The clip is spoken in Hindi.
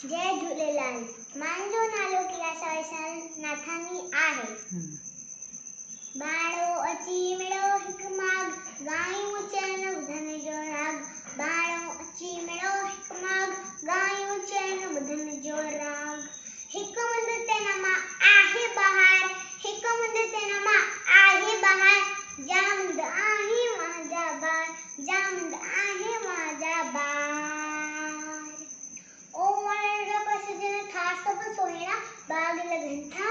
जय झूलेलाल। मुंहिंजो नालो किलासा वैशाल नाथानी आहे। बाड़ो अची मिलो हिक माग, गायूं चैन ॿुधण जो राग। बाड़ो अची मिलो हिक माग, गायूं चैन ॿुधण जो राग। हिक मुंद ते नमा आहे बहार, हिक मुंद ते नमा आहे बहार। जामुंद आहे मुंहिंजा बार, जामुंद आहे मुंहिंजा बार। ओ वण पसजन था सभु सोहिणा, बाग लगन था